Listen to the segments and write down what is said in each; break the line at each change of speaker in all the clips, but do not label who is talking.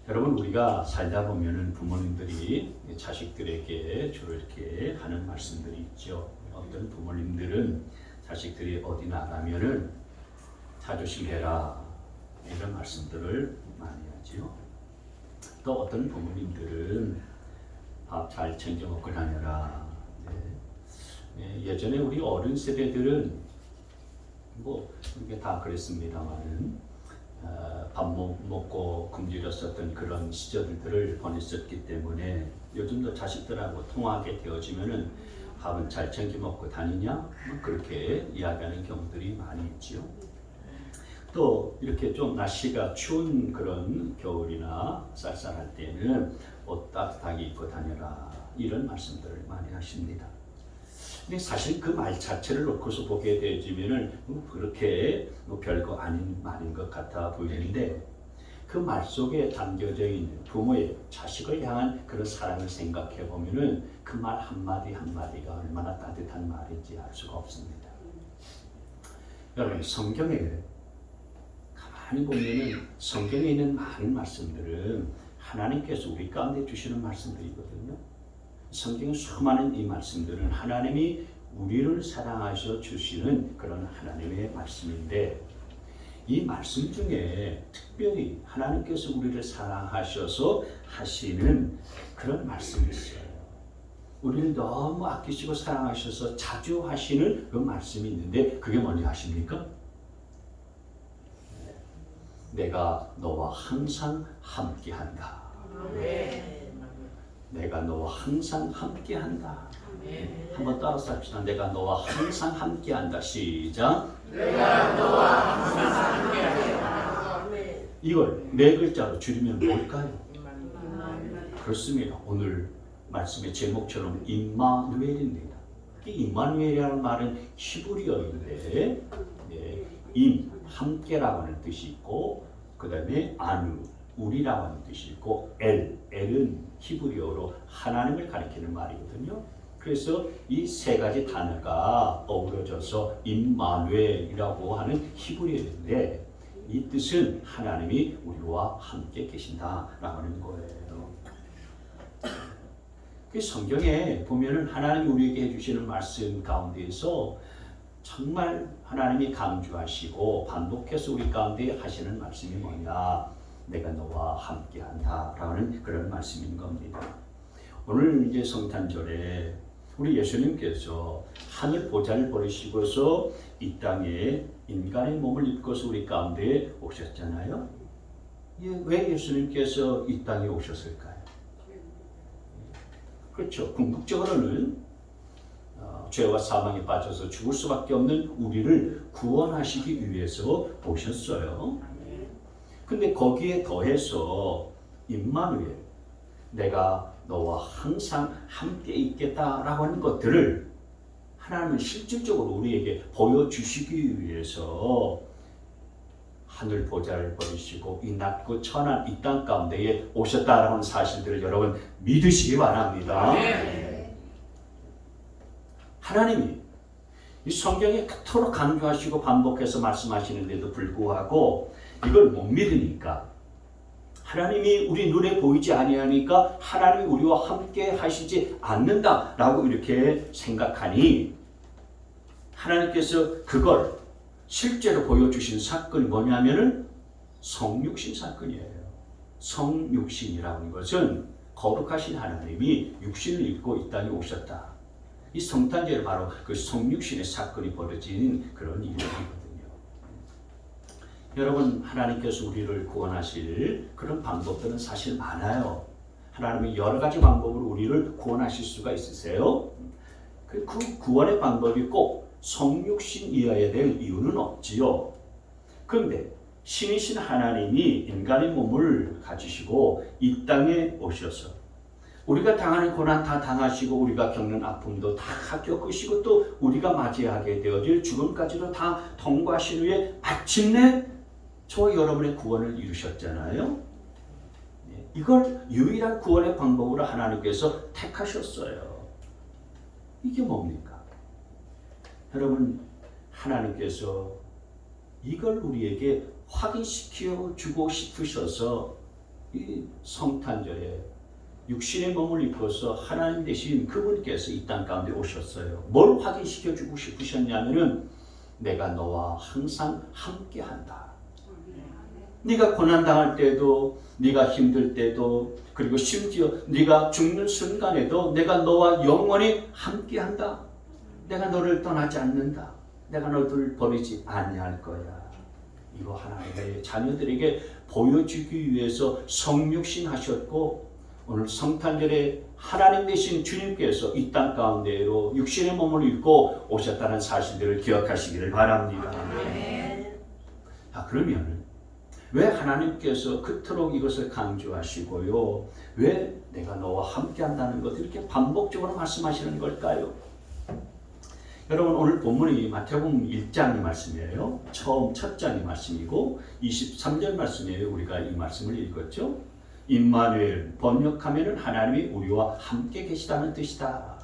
여러분, 우리가 살다 보면은 부모님들이 자식들에게 주로 이렇게 하는 말씀들이 있죠. 어떤 부모님들은 자식들이 어디 나가면은 자조심 해라, 이런 말씀들을 많이 하죠. 또 어떤 부모님들은 밥 잘 챙겨 먹고 다녀라. 예전에 우리 어른 세대들은 뭐 이게 다 그랬습니다만은 밥 먹고 굶주렸었던 그런 시절들을 보냈었기 때문에 요즘도 자식들하고 통화하게 되어지면은 밥은 잘 챙겨 먹고 다니냐? 뭐 그렇게 이야기하는 경우들이 많이 있지요. 또 이렇게 좀 날씨가 추운 그런 겨울이나 쌀쌀할 때는 옷 따뜻하게 입고 다녀라, 이런 말씀들을 많이 하십니다. 근데 사실 그 말 자체를 놓고서 보게 되지면은 그렇게 별거 아닌 말인 것 같아 보이는데, 그 말 속에 담겨져 있는 부모의 자식을 향한 그런 사랑을 생각해 보면은 그 말 한마디 한마디가 얼마나 따뜻한 말인지 알 수가 없습니다. 여러분, 성경에 가만히 보면은 성경에 있는 많은 말씀들은 하나님께서 우리 가운데 주시는 말씀들이거든요. 성경의 수많은 이 말씀들은 하나님이 우리를 사랑하셔 주시는 그런 하나님의 말씀인데, 이 말씀 중에 특별히 하나님께서 우리를 사랑하셔서 하시는 그런 말씀이 있어요. 우리를 너무 아끼시고 사랑하셔서 자주 하시는 그 말씀이 있는데, 그게 뭔지 아십니까? 내가 너와 항상 함께한다. 내가 너와 항상 함께한다. 한번 따라서 합시다. 내가 너와 항상 함께한다. 시작.
내가 너와 항상 함께한다.
이걸 네 글자로 줄이면 뭘까요? 그렇습니다. 오늘 말씀의 제목처럼 임마누엘입니다. 이 임마누엘이라는 말은 히브리어인데, 임, 함께라고 하는 뜻이 있고, 그 다음에 아누, 우리라고 하는 뜻이 있고, 엘은 히브리어로 하나님을 가리키는 말이거든요. 그래서 이 세 가지 단어가 어우러져서 임마누엘이라고 하는 히브리어인데, 이 뜻은 하나님이 우리와 함께 계신다라고 하는 거예요. 그 성경에 보면은 하나님이 우리에게 해주시는 말씀 가운데에서 정말 하나님이 강조하시고 반복해서 우리 가운데 하시는 말씀이 뭐냐? 내가 너와 함께한다라는 그런 말씀인 겁니다. 오늘 이제 성탄절에 우리 예수님께서 하늘 보좌를 버리시고서 이 땅에 인간의 몸을 입고서 우리 가운데 오셨잖아요. 왜 예수님께서 이 땅에 오셨을까요? 그렇죠. 궁극적으로는 죄와 사망에 빠져서 죽을 수밖에 없는 우리를 구원하시기 위해서 오셨어요. 근데 거기에 더해서 임마누엘, 내가 너와 항상 함께 있겠다라고 하는 것들을 하나님은 실질적으로 우리에게 보여주시기 위해서 하늘 보좌를 버리시고 이 낮고 천한 이 땅 가운데에 오셨다라고 하는 사실들을 여러분 믿으시기 바랍니다. 하나님이 이 성경에 그토록 강조하시고 반복해서 말씀하시는데도 불구하고 이걸 못 믿으니까, 하나님이 우리 눈에 보이지 아니하니까 하나님이 우리와 함께 하시지 않는다라고 이렇게 생각하니, 하나님께서 그걸 실제로 보여주신 사건이 뭐냐면은 성육신 사건이에요. 성육신이라는 하는 것은 거룩하신 하나님이 육신을 입고 이 땅에 오셨다. 이 성탄절에 바로 그 성육신의 사건이 벌어진 그런 일이거든요. 여러분, 하나님께서 우리를 구원하실 그런 방법들은 사실 많아요. 하나님이 여러 가지 방법으로 우리를 구원하실 수가 있으세요. 그 구원의 방법이 꼭 성육신이어야 될 이유는 없지요. 그런데 신이신 하나님이 인간의 몸을 가지시고 이 땅에 오셔서 우리가 당하는 고난 다 당하시고 우리가 겪는 아픔도 다 겪으시고 또 우리가 맞이하게 되어질 죽음까지도 다 통과하신 후에 마침내 저와 여러분의 구원을 이루셨잖아요. 이걸 유일한 구원의 방법으로 하나님께서 택하셨어요. 이게 뭡니까? 여러분, 하나님께서 이걸 우리에게 확인시켜 주고 싶으셔서 이 성탄절에 육신의 몸을 입고서 하나님 대신 그분께서 이 땅 가운데 오셨어요. 뭘 확인시켜주고 싶으셨냐면은 내가 너와 항상 함께한다. 네가 고난당할 때도, 네가 힘들 때도, 그리고 심지어 네가 죽는 순간에도 내가 너와 영원히 함께한다. 내가 너를 떠나지 않는다. 내가 너를 버리지 아니할 거야. 이거 하나님의 자녀들에게 보여주기 위해서 성육신 하셨고, 오늘 성탄절에 하나님 되신 주님께서 이 땅 가운데로 육신의 몸을 입고 오셨다는 사실들을 기억하시기를 바랍니다. 자, 그러면 왜 하나님께서 그토록 이것을 강조하시고요, 왜 내가 너와 함께한다는 것을 이렇게 반복적으로 말씀하시는 걸까요? 여러분, 오늘 본문이 마태복음 1장의 말씀이에요. 첫 장의 말씀이고 23절 말씀이에요. 우리가 이 말씀을 읽었죠. 임마누엘, 번역하면은 하나님이 우리와 함께 계시다는 뜻이다.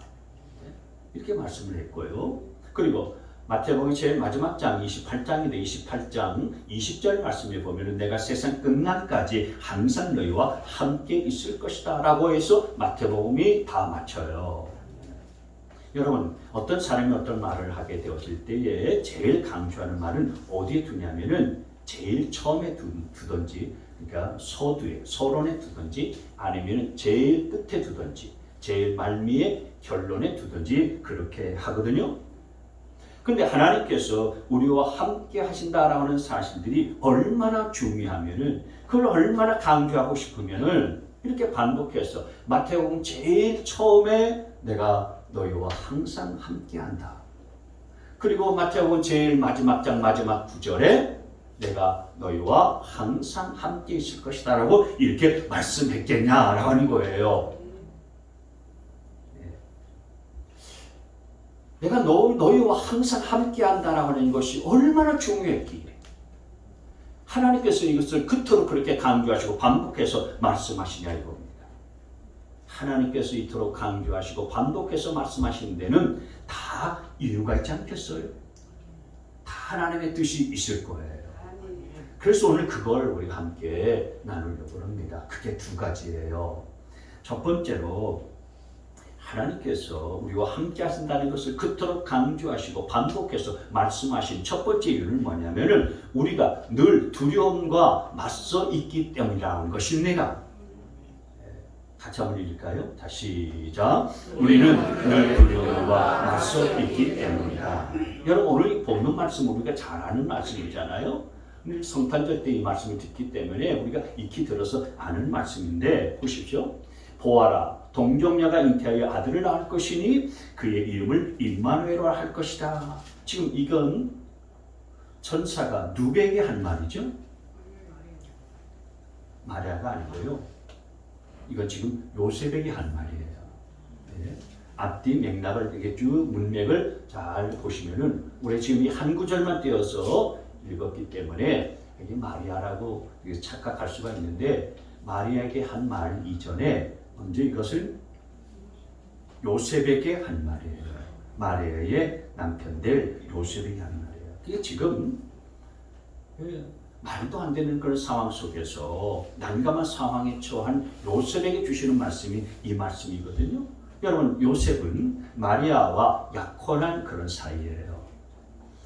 이렇게 말씀을 했고요. 그리고 마태복음 제일 마지막 장 28장인데 28장 20절 말씀에 보면은 내가 세상 끝날까지 항상 너희와 함께 있을 것이다 라고 해서 마태복음이 다 맞춰요. 여러분, 어떤 사람이 어떤 말을 하게 되었을 때에 제일 강조하는 말은 어디에 두냐면은 제일 처음에 두든지, 그러니까 서두에, 서론에 두든지, 아니면 제일 끝에 두든지, 제일 말미에 결론에 두든지 그렇게 하거든요. 근데 하나님께서 우리와 함께 하신다라고 하는 사실들이 얼마나 중요하면은, 그걸 얼마나 강조하고 싶으면은 이렇게 반복해서 마태복음 제일 처음에 내가 너희와 항상 함께한다. 그리고 마태복음 제일 마지막 장 마지막 구절에 내가 너희와 항상 함께 있을 것이다 라고 이렇게 말씀했겠냐라고 하는 거예요. 내가 너희와 항상 함께한다라고 하는 것이 얼마나 중요했기에 하나님께서 이것을 그토록 그렇게 강조하시고 반복해서 말씀하시냐 이겁니다. 하나님께서 이토록 강조하시고 반복해서 말씀하시는 데는 다 이유가 있지 않겠어요? 다 하나님의 뜻이 있을 거예요. 그래서 오늘 그걸 우리가 함께 나누려고 합니다. 그게 두 가지예요. 첫 번째로 하나님께서 우리와 함께 하신다는 것을 그토록 강조하시고 반복해서 말씀하신 첫 번째 이유는 뭐냐면은 우리가 늘 두려움과 맞서 있기 때문이라는 것입니다. 같이 한번 읽을까요? 다시 시작. 우리는 늘 두려움과 맞서 있기 때문이다. 여러분, 오늘 이 본문 말씀 우리가 잘 아는 말씀이잖아요. 성탄절 때 이 말씀을 듣기 때문에 우리가 익히 들어서 아는 말씀인데 보십시오. 보아라, 동정녀가 잉태하여 아들을 낳을 것이니 그의 이름을 임마누엘이라 할 것이다. 지금 이건 천사가 누구에게 한 말이죠? 마리아가 아니고요. 이건 지금 요셉에게 한 말이에요. 네. 앞뒤 맥락을 이렇게 쭉 문맥을 잘 보시면은 우리 지금 이 한 구절만 떼어서 읽었기 때문에 이게 마리아라고 착각할 수가 있는데, 마리아에게 한 말 이전에 먼저 이것을 요셉에게 한 말이에요. 마리아의 남편 될 요셉에게 한 말이에요. 이게 지금 말도 안 되는 그런 상황 속에서 난감한 상황에 처한 요셉에게 주시는 말씀이 이 말씀이거든요. 여러분, 요셉은 마리아와 약혼한 그런 사이예요.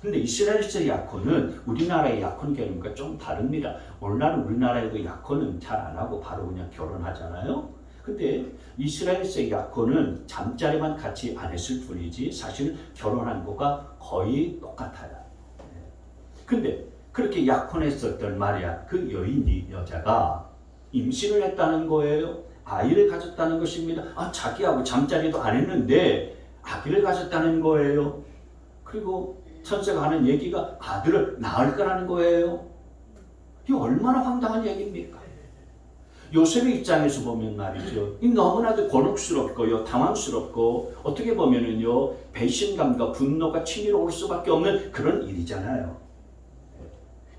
근데 이스라엘에서 약혼은 우리나라의 약혼 개념과 좀 다릅니다. 오늘날 우리나라에도 약혼은 잘 안 하고 바로 그냥 결혼하잖아요. 근데 이스라엘에서의 약혼은 잠자리만 같이 안 했을 뿐이지 사실은 결혼한 거가 거의 똑같아요. 근데 그렇게 약혼했었던 마리아, 그 여자가 임신을 했다는 거예요. 아이를 가졌다는 것입니다. 자기하고 잠자리도 안 했는데 아기를 가졌다는 거예요. 그리고 천사가 하는 얘기가 아들을 낳을 거라는 거예요. 이게 얼마나 황당한 얘기입니까? 요셉의 입장에서 보면 말이죠. 이 너무나도 곤혹스럽고요, 당황스럽고 어떻게 보면은요, 배신감과 분노가 치밀어 올 수밖에 없는 그런 일이잖아요.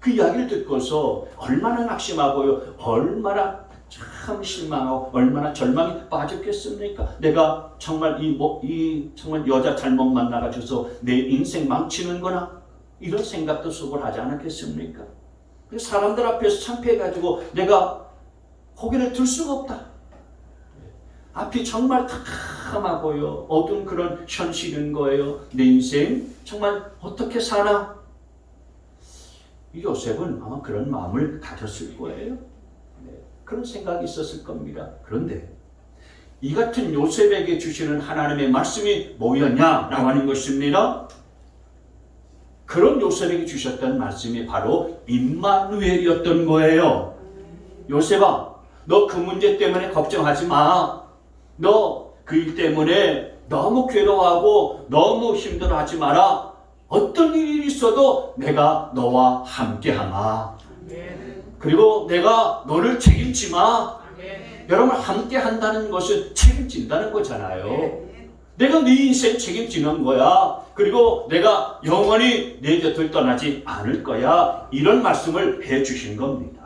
그 이야기를 듣고서 얼마나 낙심하고요, 얼마나 참 실망하고 얼마나 절망에 빠졌겠습니까? 내가 정말 정말 여자 잘못 만나가지고서 내 인생 망치는 거나 이런 생각도 속을 하지 않았겠습니까? 사람들 앞에서 창피해가지고 내가 고개를 들 수가 없다. 앞이 정말 캄캄하고요. 어두운 그런 현실인 거예요. 내 인생 정말 어떻게 사나? 이 요셉은 아마 그런 마음을 가졌을 거예요. 그런 생각이 있었을 겁니다. 그런데 이 같은 요셉에게 주시는 하나님의 말씀이 뭐였냐라고 하는 것입니다. 그런 요셉에게 주셨던 말씀이 바로 임마누엘이었던 거예요. 요셉아, 너 그 문제 때문에 걱정하지 마. 너 그 일 때문에 너무 괴로워하고 너무 힘들어하지 마라. 어떤 일이 있어도 내가 너와 함께하마. 그리고 내가 너를 책임지마. 여러분, 함께 한다는 것은 책임진다는 거잖아요. 내가 네 인생 책임지는 거야. 그리고 내가 영원히 내 곁을 떠나지 않을 거야. 이런 말씀을 해주신 겁니다.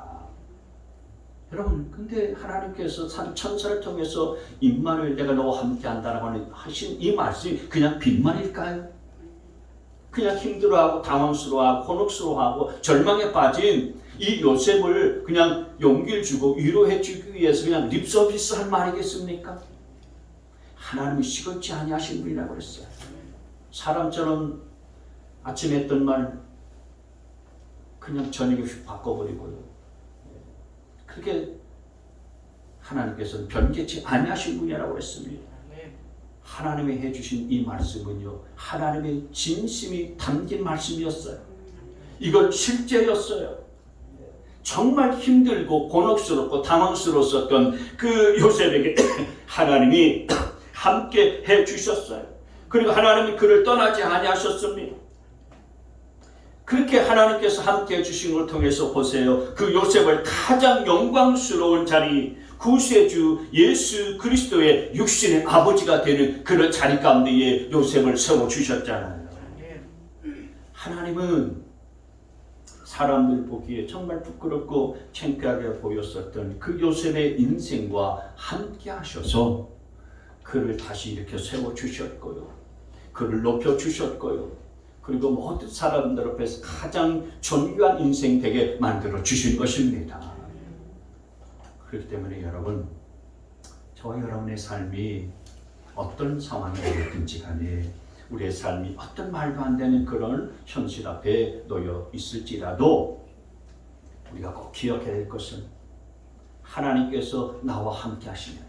여러분, 근데 하나님께서 천사를 통해서 임마누엘, 내가 너와 함께 한다라고 하신 이 말씀이 그냥 빈말일까요? 그냥 힘들어하고 당황스러워하고 곤혹스러워하고 절망에 빠진 이 요셉을 그냥 용기를 주고 위로해 주기 위해서 그냥 립서비스 할 말이겠습니까? 하나님이 시골지 아니하신 분이라고 그랬어요. 사람처럼 아침에 했던 말 그냥 저녁에 휙 바꿔버리고요. 그렇게 하나님께서는 변개치 아니하신 분이라고 했습니다. 하나님이 해주신 이 말씀은요, 하나님의 진심이 담긴 말씀이었어요. 이건 실제였어요. 정말 힘들고 곤혹스럽고 당황스러웠던 그 요셉에게 하나님이 함께 해주셨어요. 그리고 하나님이 그를 떠나지 아니하셨습니다. 그렇게 하나님께서 함께 해주신 걸 통해서 보세요. 그 요셉을 가장 영광스러운 자리, 구세주 예수 그리스도의 육신의 아버지가 되는 그런 자리 가운데에 요셉을 세워주셨잖아요. 하나님은 사람들 보기에 정말 부끄럽고 창피하게 보였었던 그 요셉의 인생과 함께 하셔서 그를 다시 이렇게 세워주셨고요. 그를 높여주셨고요. 그리고 모든 사람들 앞에서 가장 존귀한 인생 되게 만들어 주신 것입니다. 그렇기 때문에 여러분, 저와 여러분의 삶이 어떤 상황이 되든지 간에 우리의 삶이 어떤 말도 안 되는 그런 현실 앞에 놓여 있을지라도 우리가 꼭 기억해야 될 것은 하나님께서 나와 함께 하시면,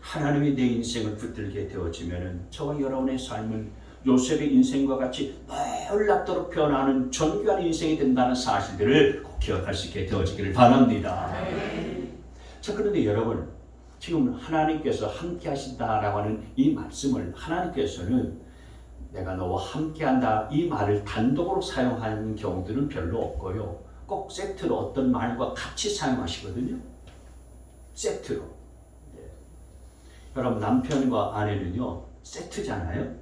하나님이 내 인생을 붙들게 되어지면 저와 여러분의 삶은 요셉의 인생과 같이 놀랍도록 변하는 존귀한 인생이 된다는 사실들을 꼭 기억할 수 있게 되어지기를 바랍니다. 자, 그런데 여러분, 지금 하나님께서 함께 하신다라고 하는 이 말씀을 하나님께서는 내가 너와 함께 한다 이 말을 단독으로 사용하는 경우들은 별로 없고요. 꼭 세트로 어떤 말과 같이 사용하시거든요. 세트로. 네. 여러분, 남편과 아내는요 세트잖아요.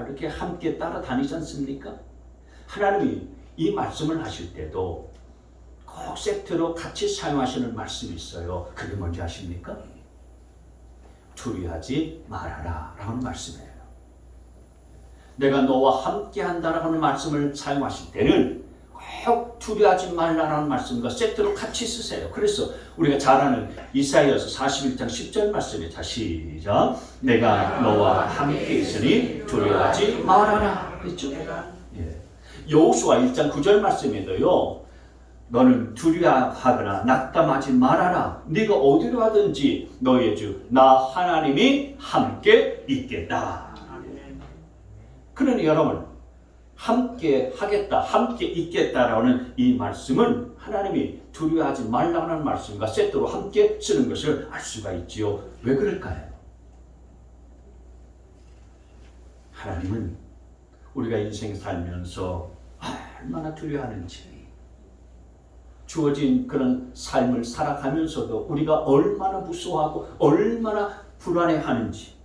이렇게 함께 따라다니지 않습니까? 하나님이 이 말씀을 하실 때도 꼭 세트로 같이 사용하시는 말씀이 있어요. 그게 뭔지 아십니까? 두려워하지 말아라 라는 말씀이에요. 내가 너와 함께 한다라고 하는 말씀을 사용하실 때는 꼭 두려워하지 말라라는 말씀과 세트로 같이 쓰세요. 그래서 우리가 잘 아는 이사야서 41장 10절 말씀에 자 시작. 내가 너와 함께 있으니 두려워하지 말아라. 그렇죠? 예. 여호수아 1장 9절 말씀에도요. 너는 두려워하거나 낙담하지 말아라. 네가 어디로 하든지 너의 주 나 하나님이 함께 있겠다. 그러니 여러분, 함께 하겠다, 함께 있겠다라는 이 말씀은 하나님이 두려워하지 말라는 말씀과 세트로 함께 쓰는 것을 알 수가 있지요. 왜 그럴까요? 하나님은 우리가 인생 살면서 얼마나 두려워하는지, 주어진 그런 삶을 살아가면서도 우리가 얼마나 무서워하고 얼마나 불안해하는지,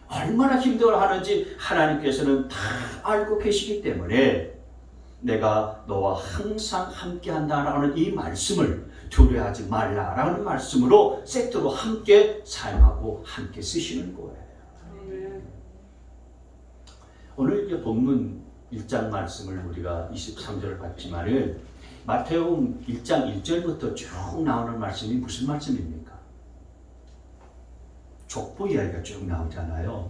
얼마나 힘들어하는지 하나님께서는 다 알고 계시기 때문에 내가 너와 항상 함께한다라는 이 말씀을 두려워하지 말라라는 말씀으로 세트로 함께 사용하고 함께 쓰시는 거예요. 오늘 본문 1장 말씀을 우리가 23절을 봤지만은 마태복음 1장 1절부터 쭉 나오는 말씀이 무슨 말씀입니까? 족보 이야기가 쭉 나오잖아요.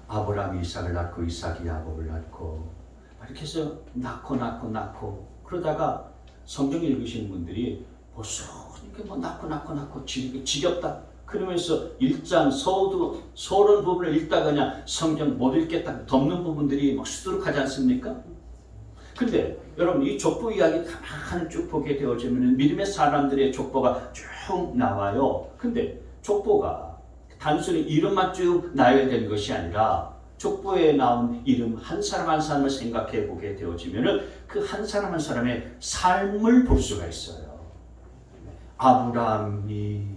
아브라함이 이삭을 낳고 이삭이 야곱을 낳고 이렇게 해서 낳고 그러다가 성경 읽으시는 분들이 벌써 이렇게 뭐 낳고 지겹다 그러면서 1장 서론 부분을 읽다가 그냥 성경 못 읽겠다 덮는 부분들이 막 수두룩하지 않습니까? 근데 여러분 이 족보 이야기 가만히 쭉 보게 되어지면 믿음의 사람들의 족보가 쭉 나와요. 근데 족보가 단순히 이름만 쭉 나열된 되는 것이 아니라 족보에 나온 이름 한 사람 한 사람을 생각해 보게 되어지면 그 한 사람 한 사람의 삶을 볼 수가 있어요. 아브라함이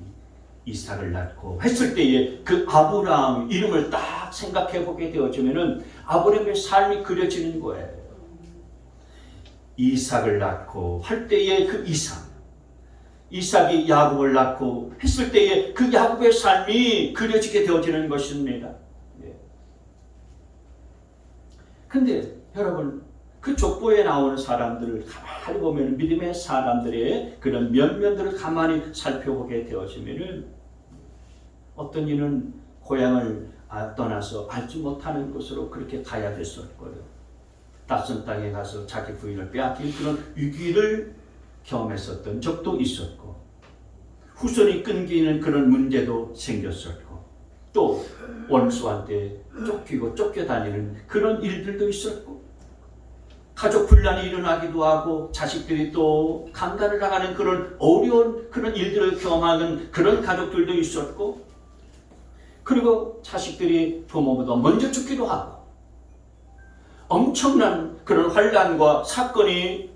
이삭을 낳고 했을 때에 그 아브라함 이름을 딱 생각해 보게 되어지면 아브라함의 삶이 그려지는 거예요. 이삭을 낳고 할 때에 그 이삭이 야곱을 낳고 했을 때에 그 야곱의 삶이 그려지게 되어지는 것입니다. 근데 여러분 그 족보에 나오는 사람들을 가만히 보면 믿음의 사람들의 그런 면면들을 가만히 살펴보게 되어지면 어떤 이는 고향을 떠나서 알지 못하는 곳으로 그렇게 가야 됐었고요. 낯선 땅에 가서 자기 부인을 빼앗긴 그런 위기를 경험했었던 적도 있었고 후손이 끊기는 그런 문제도 생겼었고 또 원수한테 쫓기고 쫓겨다니는 그런 일들도 있었고 가족 분란이 일어나기도 하고 자식들이 또 강간을 당하는 그런 어려운 그런 일들을 경험하는 그런 가족들도 있었고 그리고 자식들이 부모보다 먼저 죽기도 하고 엄청난 그런 환난과 사건이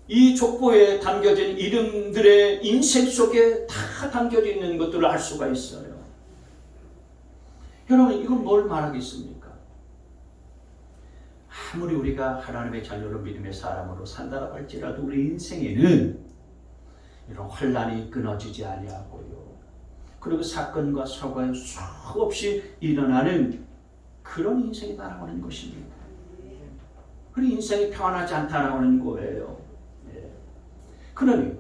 이 족보에 담겨진 이름들의 인생 속에 다 담겨져 있는 것들을 알 수가 있어요. 여러분 이건 뭘 말하겠습니까? 아무리 우리가 하나님의 자녀로 믿음의 사람으로 산다고 할지라도 우리 인생에는 이런 환난이 끊어지지 아니하고요. 그리고 사건과 사고가 수없이 일어나는 그런 인생이 나아가는 것입니다. 그리고 인생이 평안하지 않다라고 하는 거예요. 그러니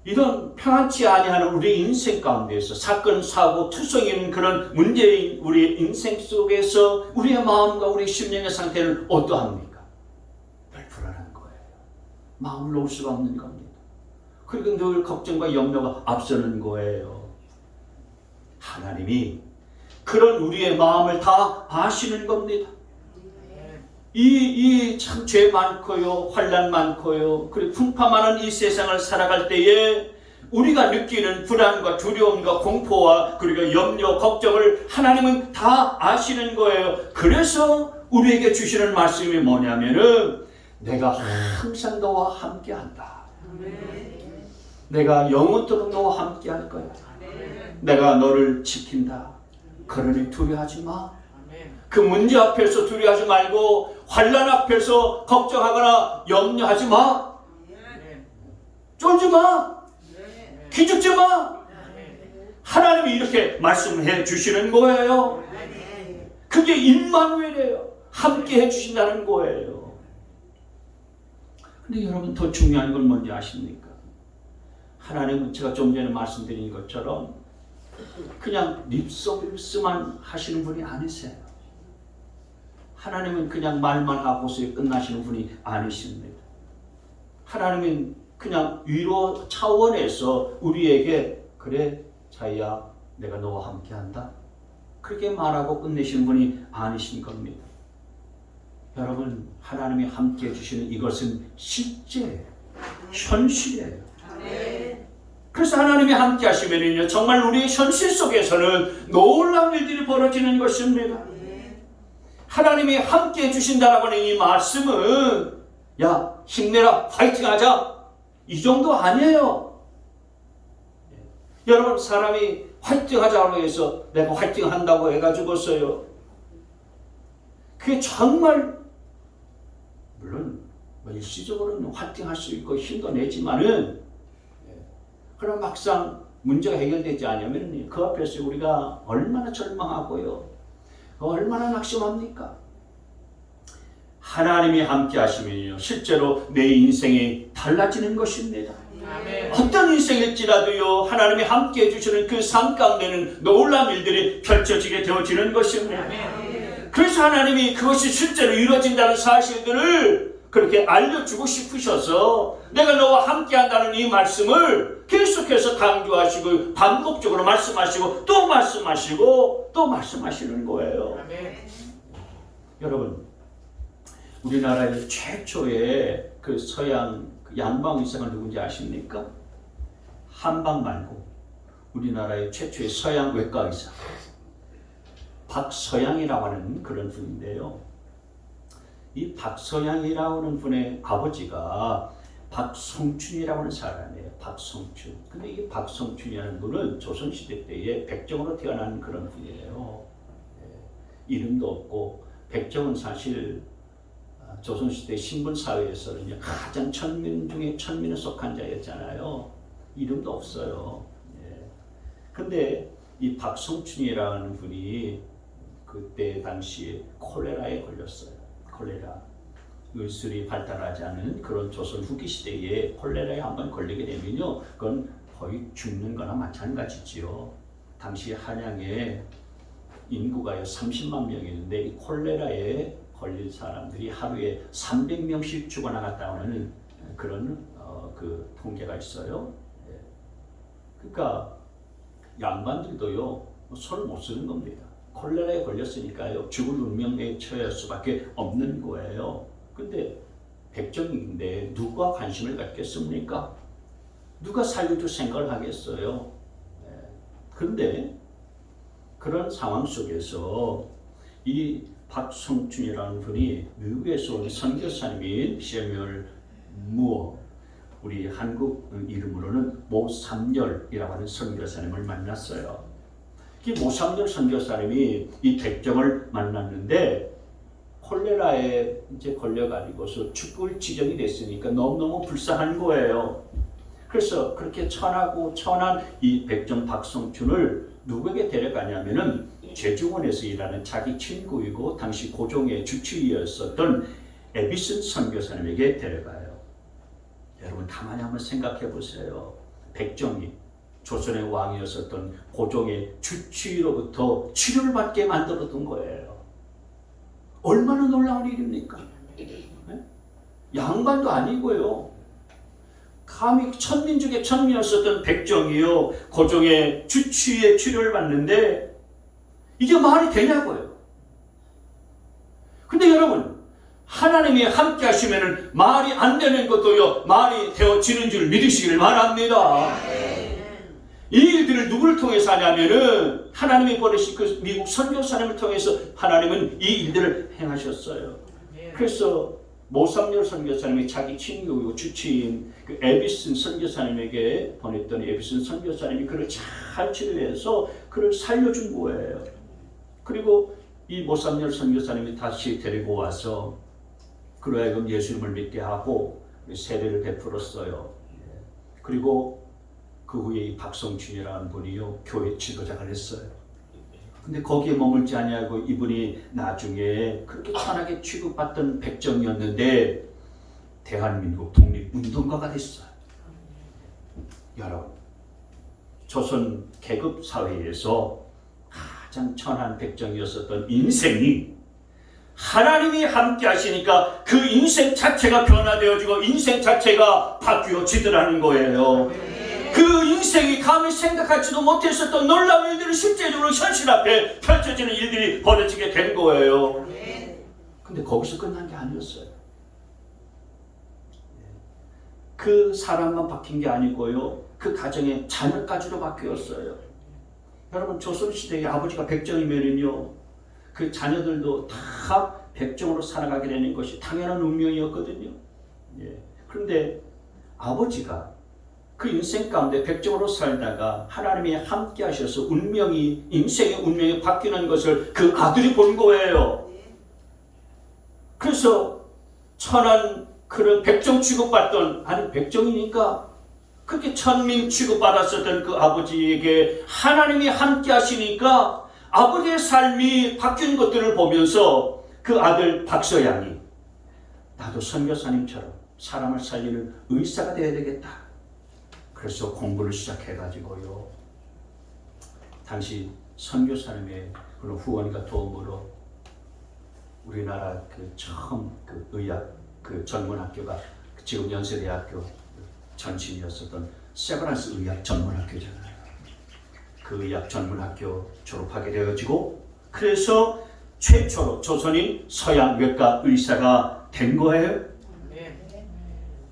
이런 평안치 아니하는 우리 인생 가운데에서 사건, 사고, 투성이 있는 그런 문제인 우리 인생 속에서 우리의 마음과 우리 심령의 상태는 어떠합니까? 늘 불안한 거예요. 마음을 놓을 수가 없는 겁니다. 그리고 늘 걱정과 염려가 앞서는 거예요. 하나님이 그런 우리의 마음을 다 아시는 겁니다. 이 참 죄 많고요, 환난 많고요, 그리고 풍파 많은 이 세상을 살아갈 때에 우리가 느끼는 불안과 두려움과 공포와 그리고 염려, 걱정을 하나님은 다 아시는 거예요. 그래서 우리에게 주시는 말씀이 뭐냐면은 내가 항상 너와 함께한다. 내가 영원토록 너와 함께할 거야. 내가 너를 지킨다. 그러니 두려워하지 마. 그 문제 앞에서 두려워하지 말고 환난 앞에서 걱정하거나 염려하지 마. 쫄지 마. 기죽지 마. 하나님이 이렇게 말씀해 주시는 거예요. 그게 임마누엘이에요. 함께 해 주신다는 거예요. 근데 여러분 더 중요한 건 뭔지 아십니까? 하나님은 제가 좀 전에 말씀드린 것처럼 그냥 립서비스만 하시는 분이 아니세요. 하나님은 그냥 말만 하고서 끝나시는 분이 아니십니다. 하나님은 그냥 위로 차원에서 우리에게 그래 자이야 내가 너와 함께한다 그렇게 말하고 끝내시는 분이 아니신 겁니다. 여러분 하나님이 함께해 주시는 이것은 실제예요. 현실이에요. 그래서 하나님이 함께 하시면요 정말 우리의 현실 속에서는 놀라운 일들이 벌어지는 것입니다. 하나님이 함께 해주신다라고 하는 이 말씀은 야 힘내라 파이팅하자 이 정도 아니에요. 여러분 사람이 화이팅하자고 해서 내가 화이팅한다고 해가지고서요 그게 정말 물론 일시적으로는 화이팅할 수 있고 힘도 내지만은 그럼 막상 문제가 해결되지 않으면 그 앞에서 우리가 얼마나 절망하고요 얼마나 낙심합니까? 하나님이 함께 하시면요 실제로 내 인생이 달라지는 것입니다. 어떤 인생일지라도요 하나님이 함께 해주시는 그 삶 가운데는 놀라운 일들이 펼쳐지게 되어지는 것입니다. 그래서 하나님이 그것이 실제로 이루어진다는 사실들을 그렇게 알려주고 싶으셔서 내가 너와 함께 한다는 이 말씀을 계속해서 강조하시고 반복적으로 말씀하시고 또 말씀하시고 또 말씀하시는 거예요. 여러분, 우리나라의 최초의 그 서양 양방 의사가 누군지 아십니까? 한방 말고 우리나라의 최초의 서양 외과 의사 박서양이라고 하는 그런 분인데요. 이 박서양이라고 하는 분의 아버지가 박성춘이라고 하는 사람이에요. 박성춘. 근데 이 박성춘이라는 분은 조선시대 때에 백정으로 태어난 그런 분이에요. 이름도 없고, 백정은 사실 조선시대 신분사회에서는 가장 천민 중에 천민에 속한 자였잖아요. 이름도 없어요. 근데 이 박성춘이라는 분이 그때 당시에 콜레라에 걸렸어요. 콜레라. 의술이 발달하지 않은 그런 조선 후기 시대에 콜레라에 한번 걸리게 되면요, 그건 거의 죽는 거나 마찬가지지요. 당시 한양에 인구가 30만 명이었는데 이 콜레라에 걸린 사람들이 하루에 300명씩 죽어나갔다 하는 그런 그 통계가 있어요. 그러니까 양반들도요 손을 못 쓰는 겁니다. 콜레라에 걸렸으니까요 죽을 운명에 처할 수밖에 없는 거예요. 근데 백정인데 누가 관심을 갖겠습니까? 누가 살려줄 생각을 하겠어요? 그런데 그런 상황 속에서 이 박성춘이라는 분이 미국에서 온 선교사님인 셰뮤얼 무어, 우리 한국 이름으로는 모삼열이라고 하는 선교사님을 만났어요. 이 모삼열 선교사님이 이 백정을 만났는데 콜레라에 이제 걸려가지고서 죽을 지경이 됐으니까 너무너무 불쌍한 거예요. 그래서 그렇게 천한 이 백정 박성춘을 누구에게 데려가냐면은 제주원에서 일하는 자기 친구이고 당시 고종의 주치의였었던 에비슨 선교사님에게 데려가요. 여러분 가만히 한번 생각해 보세요. 백정이 조선의 왕이었었던 고종의 주치의로부터 치료를 받게 만들어둔 거예요. 얼마나 놀라운 일입니까? 양반도 아니고요. 감히 천민 중에 천민이었었던 백정이요 고종의 주치의의 치료를 받는데 이게 말이 되냐고요. 근데 여러분, 하나님이 함께 하시면 말이 안 되는 것도요 말이 되어지는 줄 믿으시기를 바랍니다. 이 일들을 누구를 통해서 하냐면은 하나님이 보내신 그 미국 선교사님을 통해서 하나님은 이 일들을 행하셨어요. 그래서 모삼열 선교사님이 자기 친구이고 주치인 그 에비슨 선교사님에게 보냈더니 에비슨 선교사님이 그를 잘 치료해서 그를 살려준 거예요. 그리고 이 모삼열 선교사님이 다시 데리고 와서 그로 하여금 예수님을 믿게 하고 세례를 베풀었어요. 그리고 그 후에 이 박성춘이라는 분이요 교회 지도자가 됐어요. 근데 거기에 머물지 아니하고 이분이 나중에 그렇게 천하게 취급받던 백정이었는데 대한민국 독립운동가가 됐어요. 여러분, 조선 계급 사회에서 가장 천한 백정이었었던 인생이 하나님이 함께 하시니까 그 인생 자체가 변화되어지고 인생 자체가 바뀌어지더라는 거예요. 그 인생이 감히 생각하지도 못했었던 놀라운 일들이 실제적으로 현실 앞에 펼쳐지는 일들이 벌어지게 된 거예요. 근데 거기서 끝난 게 아니었어요. 그 사람만 바뀐 게 아니고요. 그 가정의 자녀까지도 바뀌었어요. 여러분, 조선시대의 아버지가 백정이면은요, 그 자녀들도 다 백정으로 살아가게 되는 것이 당연한 운명이었거든요. 그런데 아버지가 그 인생 가운데 백정으로 살다가 하나님이 함께 하셔서 인생의 운명이 바뀌는 것을 그 아들이 본 거예요. 그래서 천한 그런 백정 취급받던, 아니 백정이니까 그렇게 천민 취급받았었던 그 아버지에게 하나님이 함께 하시니까 아버지의 삶이 바뀐 것들을 보면서 그 아들 박서양이 나도 선교사님처럼 사람을 살리는 의사가 되어야 되겠다. 그래서 공부를 시작해가지고요. 당시 선교사님의 그런 후원과 도움으로 우리나라 그 처음 그 의학 그 전문학교가 지금 연세대학교 전신이었었던 세브란스 의학 전문학교잖아요. 그 의학 전문학교 졸업하게 되어지고 그래서 최초로 조선인 서양외과 의사가 된 거예요.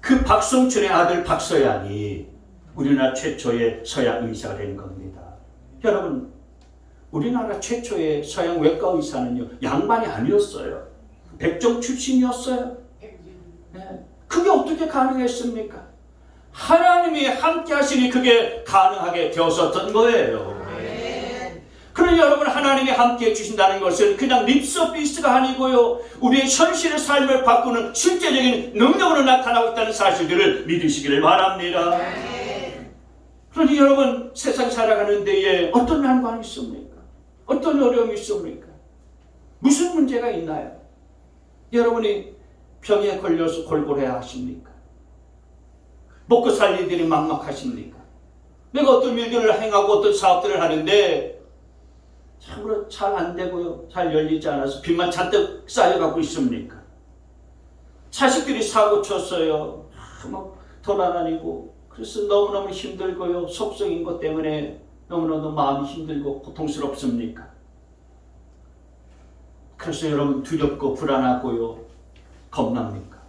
그 박성춘의 아들 박서양이 우리나라 최초의 서양 의사가 된 겁니다. 여러분, 우리나라 최초의 서양 외과 의사는요, 양반이 아니었어요. 백정 출신이었어요. 네. 그게 어떻게 가능했습니까? 하나님이 함께 하시니 그게 가능하게 되었었던 거예요. 그러니 여러분, 하나님이 함께 해주신다는 것은 그냥 립서비스가 아니고요, 우리의 현실의 삶을 바꾸는 실제적인 능력으로 나타나고 있다는 사실들을 믿으시기를 바랍니다. 그러니 여러분, 세상 살아가는 데에 어떤 난관이 있습니까? 어떤 어려움이 있습니까? 무슨 문제가 있나요? 여러분이 병에 걸려서 골골해 하십니까? 먹고 살 일들이 막막하십니까? 내가 어떤 일들을 행하고 어떤 사업들을 하는데 참으로 잘 안 되고요, 잘 열리지 않아서 빚만 잔뜩 쌓여가고 있습니까? 자식들이 사고 쳤어요. 막 돌아다니고 그래서 너무너무 힘들고요, 속성인 것 때문에 너무너무 마음이 힘들고 고통스럽습니까? 그래서 여러분 두렵고 불안하고요, 겁납니까?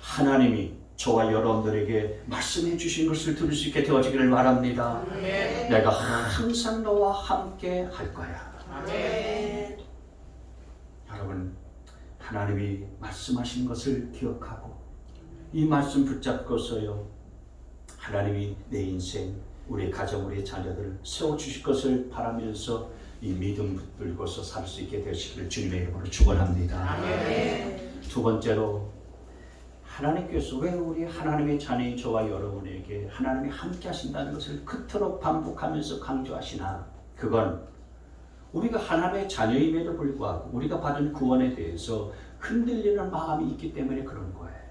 하나님이 저와 여러분들에게 말씀해 주신 것을 들을 수 있게 되어지기를 바랍니다. 아멘. 내가 항상 너와 함께 할 거야. 아멘. 여러분, 하나님이 말씀하신 것을 기억하고 이 말씀 붙잡고서요, 하나님이 내 인생, 우리 가정, 우리 자녀들을 세워주실 것을 바라면서 이 믿음 붙들고서 살 수 있게 되시기를 주님의 이름으로 축원합니다. 아멘. 두 번째로, 하나님께서 왜 우리 하나님의 자녀인 저와 여러분에게 하나님이 함께 하신다는 것을 그토록 반복하면서 강조하시나? 그건 우리가 하나님의 자녀임에도 불구하고 우리가 받은 구원에 대해서 흔들리는 마음이 있기 때문에 그런 거예요.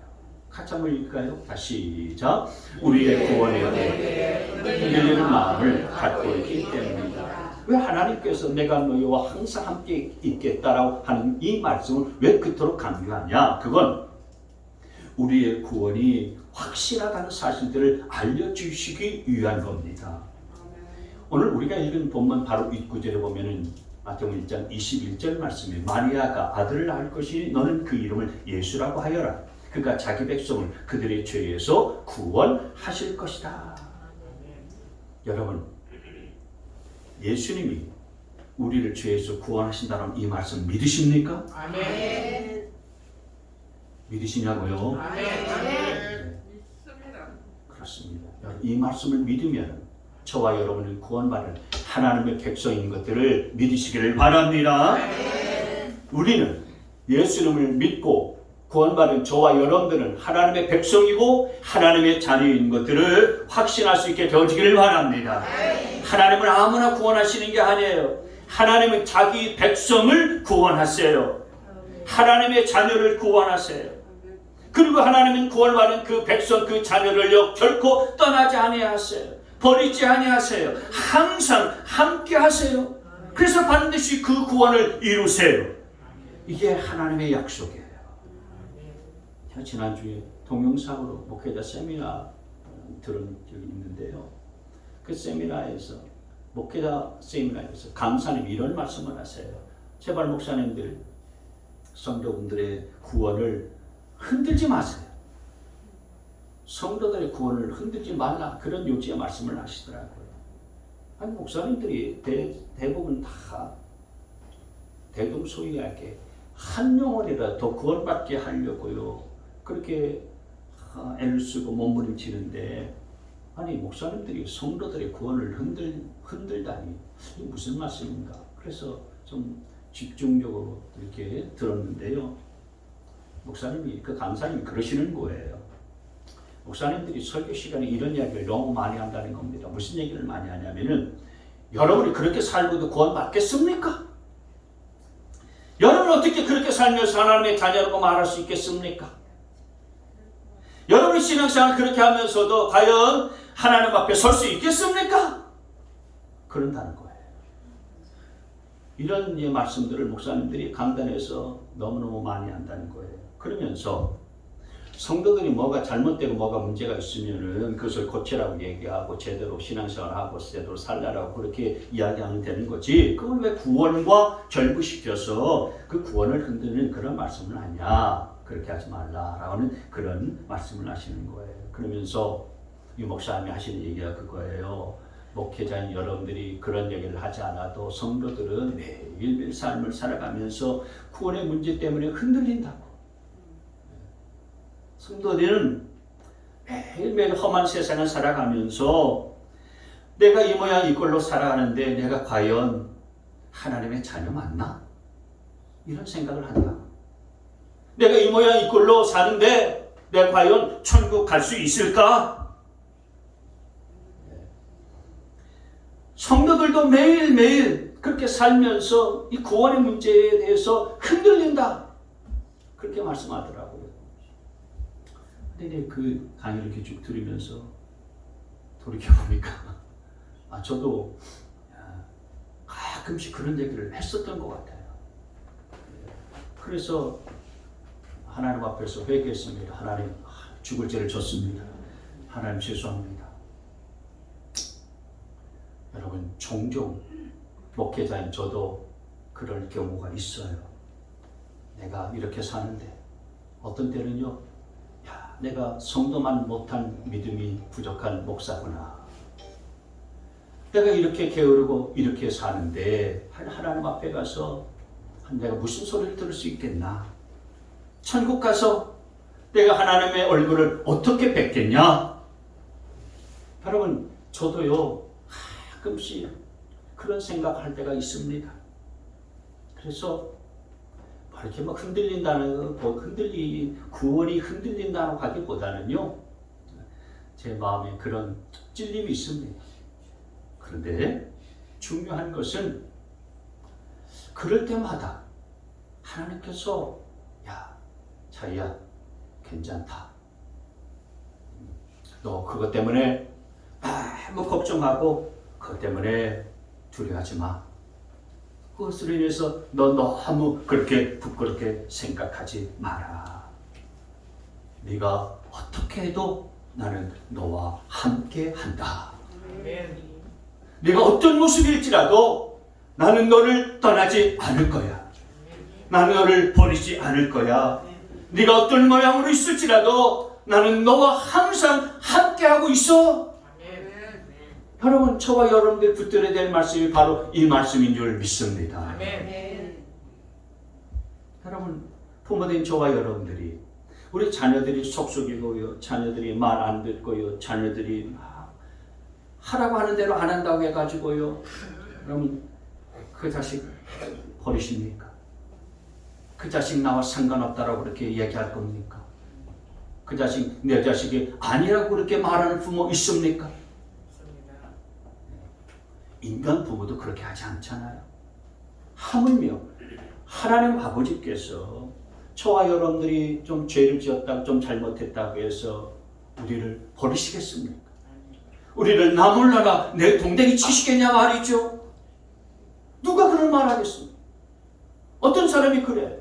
같이 한번 읽을까요? 다시 시작. 우리의 구원에 대해 흔들리는 마음을 갖고 있기 때문이다. 왜 하나님께서 내가 너희와 항상 함께 있겠다라고 하는 이 말씀을 왜 그토록 강조하냐? 그건 우리의 구원이 확실하다는 사실들을 알려주시기 위한 겁니다. 오늘 우리가 읽은 본문 바로 윗구절에 보면은 마태복음 1장 21절 말씀에 마리아가 아들을 낳을 것이니 너는 그 이름을 예수라고 하여라. 그가 자기 백성을 그들의 죄에서 구원하실 것이다. 여러분, 예수님이 우리를 죄에서 구원하신다는 이 말씀 믿으십니까? 아멘. 믿으시냐고요? 아멘. 네. 믿습니다. 그렇습니다. 이 말씀을 믿으면 저와 여러분은 구원받은 하나님의 백성인 것들을 믿으시기를 바랍니다. 아멘. 우리는 예수님을 믿고 구원받은 저와 여러분들은 하나님의 백성이고 하나님의 자녀인 것들을 확신할 수 있게 되어지기를 바랍니다. 아멘. 하나님은 아무나 구원하시는 게 아니에요. 하나님은 자기 백성을 구원하세요. 하나님의 자녀를 구원하세요. 그리고 하나님은 구원받은 그 백성, 그 자녀를요 결코 떠나지 아니하세요. 버리지 아니하세요. 항상 함께 하세요. 그래서 반드시 그 구원을 이루세요. 이게 하나님의 약속이에요. 제가 지난주에 동영상으로 목회자 세미나 들은 적이 있는데요. 그 세미나에서 목회자 세미나에서 강사님이 이런 말씀을 하세요. 제발 목사님들, 성도분들의 구원을 흔들지 마세요. 성도들의 구원을 흔들지 말라, 그런 요지의 말씀을 하시더라고요. 아니, 목사님들이 대부분 다 대동소이하게 한 영혼이라도 더 구원받게 하려고요 그렇게 애를 쓰고 몸부림치는데, 아니 목사님들이 성도들의 구원을 흔들다니 이게 무슨 말씀인가? 그래서 좀 집중적으로 이렇게 들었는데요, 목사님이, 그 강사님이 그러시는 거예요. 목사님들이 설교 시간에 이런 이야기를 너무 많이 한다는 겁니다. 무슨 얘기를 많이 하냐면은, 여러분이 그렇게 살고도 구원 받겠습니까? 여러분 여러분 어떻게 그렇게 살면서 하나님의 자녀라고 말할 수 있겠습니까? 여러분이 신앙생활 그렇게 하면서도 과연 하나님 앞에 설 수 있겠습니까? 그런다는 거예요. 이런 말씀들을 목사님들이 강단에서 너무너무 많이 한다는 거예요. 그러면서 성도들이 뭐가 잘못되고 뭐가 문제가 있으면은 그것을 고치라고 얘기하고 제대로 신앙생활하고 제대로 살라라고 그렇게 이야기하면 되는 거지. 그걸 왜 구원과 결부시켜서 그 구원을 흔드는 그런 말씀을 하냐? 그렇게 하지 말라라는 그런 말씀을 하시는 거예요. 그러면서 이 목사님이 하시는 얘기가 그거예요. 목회자인 여러분들이 그런 얘기를 하지 않아도 성도들은 매일매일 삶을 살아가면서 구원의 문제 때문에 흔들린다고. 성도들은 매일매일 험한 세상을 살아가면서 내가 이 모양 이 꼴로 살아가는데 내가 과연 하나님의 자녀 맞나? 이런 생각을 한다. 내가 이 모양 이 꼴로 사는데 내가 과연 천국 갈 수 있을까? 성도들도 매일매일 그렇게 살면서 이 구원의 문제에 대해서 흔들린다. 그렇게 말씀하더라고요. 근데 그 강의를 이렇게 쭉 들으면서 돌이켜보니까 저도 가끔씩 그런 얘기를 했었던 것 같아요. 그래서 하나님 앞에서 회개했습니다. 하나님, 죽을 죄를 졌습니다. 하나님 죄송합니다. 여러분, 종종 목회자인 저도 그럴 경우가 있어요. 내가 이렇게 사는데 어떤 때는요, 내가 성도만 못한 믿음이 부족한 목사구나. 내가 이렇게 게으르고 이렇게 사는데 하나님 앞에 가서 내가 무슨 소리를 들을 수 있겠나? 천국 가서 내가 하나님의 얼굴을 어떻게 뵙겠냐? 여러분, 저도요 가끔씩 그런 생각할 때가 있습니다. 그래서 이렇게 막 흔들린다는 구원이 흔들린다고 하기보다는요, 제 마음에 그런 찔림이 있습니다. 그런데 중요한 것은 그럴 때마다 하나님께서 자기야 괜찮다. 너 그것 때문에 너무 걱정하고 그것 때문에 두려워하지 마. 그것으로 인해서 너 너무 그렇게 부끄럽게 생각하지 마라. 네가 어떻게 해도 나는 너와 함께 한다. 네가 어떤 모습일지라도 나는 너를 떠나지 않을 거야. 나는 너를 버리지 않을 거야. 네가 어떤 모양으로 있을지라도 나는 너와 항상 함께하고 있어. 여러분, 저와 여러분들 붙들어야 될 말씀이 바로 이 말씀인 줄 믿습니다. 여러분, 부모된 저와 여러분들이, 우리 자녀들이 속속이고요, 자녀들이 말 안 듣고요, 자녀들이 하라고 하는 대로 안 한다고 해가지고요, 여러분 그 자식 버리십니까? 그 자식 나와 상관없다라고 그렇게 얘기할 겁니까? 그 자식 내 자식이 아니라고 그렇게 말하는 부모 있습니까? 인간 부모도 그렇게 하지 않잖아요. 하물며 하나님 아버지께서 저와 여러분들이 좀 죄를 지었다고 좀 잘못했다고 해서 우리를 버리시겠습니까? 우리를 나 몰라라 내 동댕이 치시겠냐 말이죠. 누가 그런 말 하겠습니까? 어떤 사람이 그래?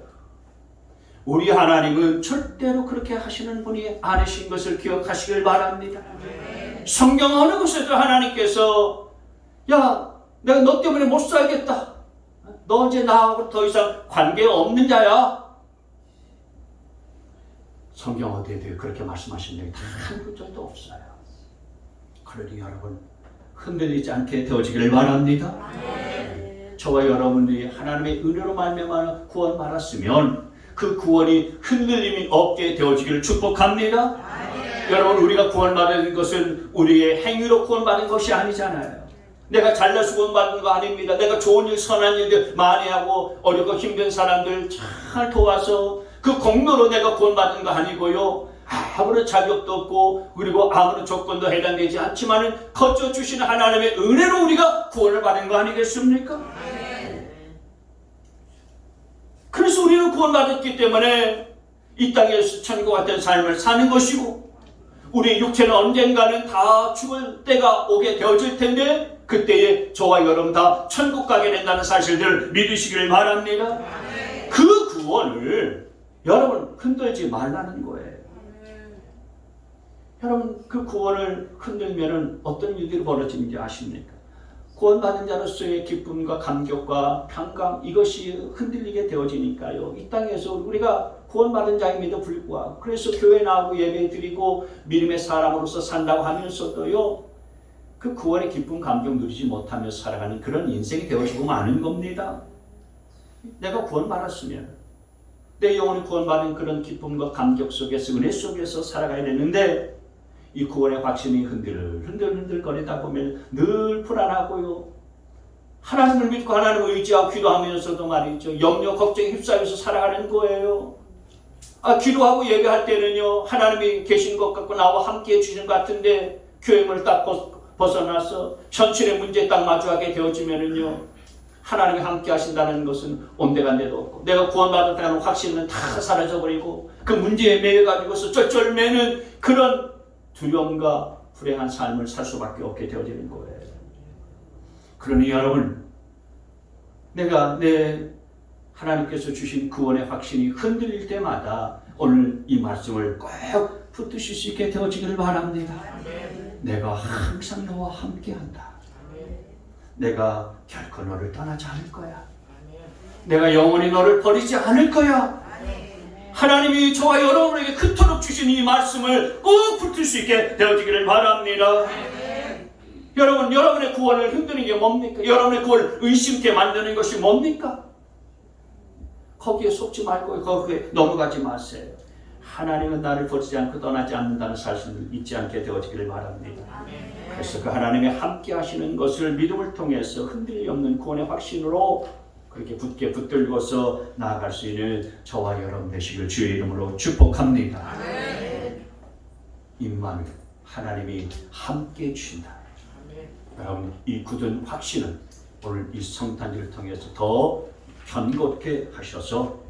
우리 하나님은 절대로 그렇게 하시는 분이 아니신 것을 기억하시길 바랍니다. 성경 어느 곳에도 하나님께서 내가 너 때문에 못 살겠다. 너 이제 나하고 더 이상 관계없는 자야. 성경 어디에도 그렇게 말씀하신 적이 단 한 구절도 없어요. 그러니 여러분, 흔들리지 않게 되어지기를 바랍니다. 저와 여러분들이 하나님의 은혜로 말미암아 구원 받았으면 그 구원이 흔들림이 없게 되어지기를 축복합니다. 여러분, 우리가 구원받은 것은 우리의 행위로 구원받은 것이 아니잖아요. 내가 잘나서 구원받은 거 아닙니다. 내가 좋은 일, 선한 일들 많이 하고 어렵고 힘든 사람들 잘 도와서 그 공로로 내가 구원받은 거 아니고요. 아무런 자격도 없고 그리고 아무런 조건도 해당되지 않지만은 거저 주시는 하나님의 은혜로 우리가 구원을 받은 거 아니겠습니까? 그래서 우리는 구원받았기 때문에 이 땅에서 천국 같은 삶을 사는 것이고 우리 육체는 언젠가는 다 죽을 때가 오게 되어질 텐데 그때에 저와 여러분 다 천국 가게 된다는 사실들을 믿으시기를 바랍니다. 그 구원을 여러분 흔들지 말라는 거예요. 여러분 그 구원을 흔들면 어떤 일들이 벌어지는지 아십니까? 구원받은 자로서의 기쁨과 감격과 평강 이것이 흔들리게 되어지니까요. 이 땅에서 우리가 구원받은 자임에도 불구하고 그래서 교회 나오고 예배 드리고 믿음의 사람으로서 산다고 하면서도요. 그 구원의 기쁨 감격 누리지 못하며 살아가는 그런 인생이 되어지고 마는 겁니다. 내가 구원받았으면 내 영혼이 구원받은 그런 기쁨과 감격 속에서 은혜 속에서 살아가야 되는데 이 구원의 확신이 흔들거리다 보면 늘 불안하고요. 하나님을 믿고 하나님을 의지하고 기도하면서도 말이죠. 염려, 걱정에 휩싸여서 살아가는 거예요. 기도하고 예배할 때는요. 하나님이 계신 것 같고 나와 함께 해주시는 것 같은데 교회문을 딱 벗어나서 현실의 문제에 딱 마주하게 되어지면은요. 하나님이 함께 하신다는 것은 온데간데도 없고 내가 구원받았다는 확신은 다 사라져버리고 그 문제에 매여가지고서 쩔쩔매는 그런 두려움과 불행한 삶을 살 수밖에 없게 되어지는 거예요. 그러니 여러분 내가 내 하나님께서 주신 구원의 확신이 흔들릴 때마다 오늘 이 말씀을 꼭 붙드실 수 있게 되어지기를 바랍니다. 내가 항상 너와 함께한다. 내가 결코 너를 떠나지 않을 거야. 내가 영원히 너를 버리지 않을 거야. 하나님이 저와 여러분에게 그토록 주신 이 말씀을 꼭 붙들 수 있게 되어지기를 바랍니다. 여러분, 여러분의 구원을 흔드는 게 뭡니까? 여러분의 구원을 의심케 만드는 것이 뭡니까? 거기에 속지 말고 거기에 넘어가지 마세요. 하나님은 나를 버리지 않고 떠나지 않는다는 사실을 잊지 않게 되어지기를 바랍니다. 그래서 그 하나님이 함께 하시는 것을 믿음을 통해서 흔들림 없는 구원의 확신으로 그렇게 굳게 붙들고서 나아갈 수 있는 저와 여러분 되시길 주의 이름으로 축복합니다. 임마누엘 하나님이 함께 해주신다. 여러분 이 굳은 확신은 오늘 이 성탄절을 통해서 더 견고하게 하셔서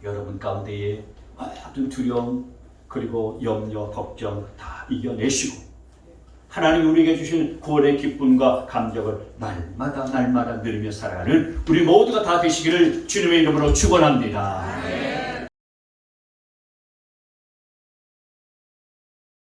여러분 가운데에 모든 두려움 그리고 염려 걱정 다 이겨내시고 하나님이 우리에게 주신 구원의 기쁨과 감격을 날마다 누리며 살아가는 우리 모두가 다 되시기를 주님의 이름으로 축원합니다.